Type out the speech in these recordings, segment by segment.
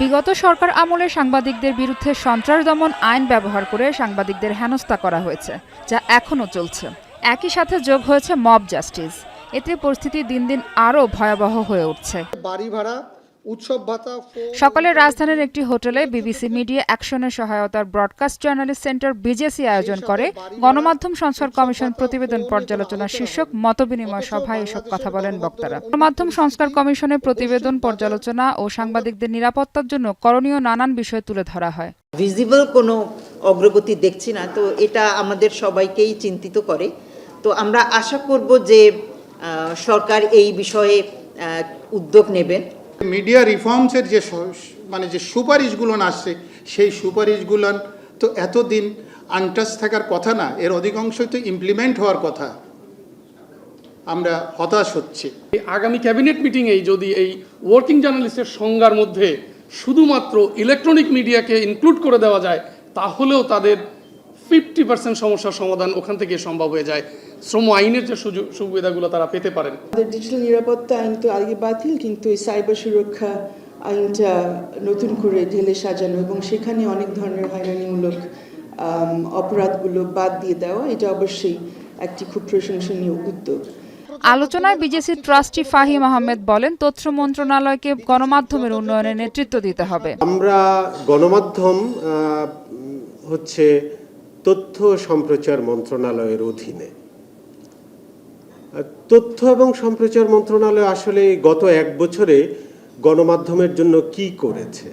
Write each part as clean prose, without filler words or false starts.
বিগত সরকার আমলে সাংবাদিকদের বিরুদ্ধে সন্ত্রাস দমন আইন ব্যবহার করে সাংবাদিকদের হেনস্থা করা হয়েছে, যা এখনও চলছে। একই সাথে যোগ হয়েছে মব জাস্টিস। এতে পরিস্থিতি দিন দিন আরও ভয়াবহ হয়ে উঠছে। বাড়ি ভাড়া, উৎসব ভাতা। সকালে রাজধানীর একটি হোটেলে বিবিসি মিডিয়া অ্যাকশনের সহায়তার ব্রডকাস্ট জার্নালিস্ট সেন্টার বিজেসি আয়োজন করে গণমাধ্যম সংস্কার কমিশন প্রতিবেদন পর্যালোচনা শীর্ষক মতবিনিময় সভায় এসব কথা বলেন বক্তারা। গণমাধ্যম সংস্কার কমিশনের প্রতিবেদন পর্যালোচনা ও সাংবাদিকদের নিরাপত্তার জন্য করণীয় নানান বিষয় তুলে ধরা হয়। ভিজিবল কোনো অগ্রগতি দেখছি না, তো এটা আমাদের সবাইকেই চিন্তিত করে। তো আমরা আশা করব যে সরকার এই বিষয়ে উদ্যোগ নেবেন। মিডিয়া রিফর্মসের যে সুপারিশগুলো আসছে, সেই সুপারিশগুলো তো এতদিন আনটাচ থাকার কথা না, এর অধিকাংশই তো ইমপ্লিমেন্ট হওয়ার কথা। আমরা হতাশ হচ্ছি। আগামী ক্যাবিনেট মিটিংয়েই যদি এই ওয়ার্কিং জার্নালিস্টের সংজ্ঞার মধ্যে শুধুমাত্র ইলেকট্রনিক মিডিয়াকে ইনক্লুড করে দেওয়া যায়, তাহলেও তাদের 50% সমস্যার সমাধান ওখান থেকে সম্ভব হয়ে যায়। শ্রম আইনের যে সুবিধাগুলো তারা পেতে পারেন। ডিজিটাল নিরাপত্তা আইন তো আগে বাতিল, কিন্তু এই সাইবার সুরক্ষা আইনটা নতুন করে ঢেলে সাজানো এবং সেখানে অনেক ধরনের হয়রানিমূলক অপরাধগুলো বাদ দিয়ে দেওয়া, এটা অবশ্যই একটি খুব প্রশংসনীয় উদ্যোগ। আলোচনায় বিজেসি ট্রাস্টি ফাহিম আহমেদ বলেন, তথ্য মন্ত্রণালয়কে গণমাধ্যমের উন্নয়নে নেতৃত্ব দিতে হবে। আমরা গণমাধ্যম হচ্ছে তথ্য সম্প্রচার মন্ত্রণালয়ের অধীনে। তথ্য এবং সম্প্রচার মন্ত্রণালয় আসলে গত 1 বছরে গণমাধ্যমের জন্য কি করেছে?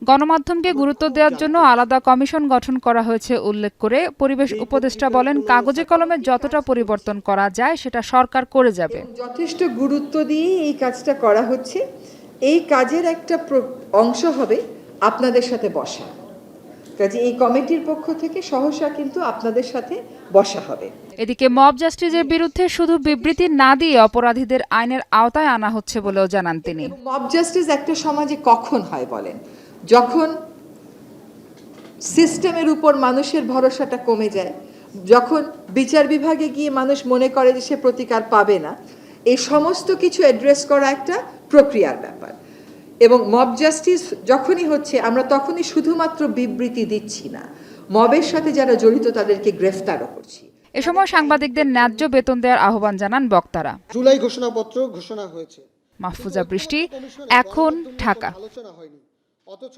গণমাধ্যমকে গুরুত্ব দেওয়ার জন্য আলাদা কমিশন গঠন করা হয়েছে উল্লেখ করে পরিবেশ উপদেষ্টা বলেন, কাগজে কলমে যতটা পরিবর্তন করা যায় সেটা সরকার করে যাবে। যথেষ্ট গুরুত্ব দিয়ে এই কাজটা করা হচ্ছে। এই কাজের একটা অংশ হবে আপনাদের সাথে বসা। কাজে এই কমিটির পক্ষ থেকে সহসা কিন্তু আপনাদের সাথে বসা হবে। এদিকে মব জাস্টিসের বিরুদ্ধে শুধু বিবৃতি না দিয়ে অপরাধীদের আইনের আওতায় আনা হচ্ছে বলেও জানান তিনি। মব জাস্টিস একটা সমাজে কখন হয় বলেন? যখন সিস্টেমের উপর মানুষের ভরসাটা কমে যায়, যখন বিচার বিভাগে গিয়ে মানুষ মনে করে যে সে প্রতিকার পাবে না। এই সমস্ত কিছু অ্যাড্রেস করা একটা প্রক্রিয়ার ব্যাপার। এবং মব জাস্টিস যখনই হচ্ছে, আমরা তখনই শুধুমাত্র বিবৃতি দিচ্ছি না, মবের সাথে যারা জড়িত তাদেরকে গ্রেফতারও করছি। এ সময় সাংবাদিকদের ন্যায্য বেতন দেওয়ার আহ্বান জানান বক্তারা। জুলাই ঘোষণাপত্র ঘোষণা হয়েছে। মাহফুজা বৃষ্টি, এখন ঢাকা। আলোচনা হয়নি, অথচ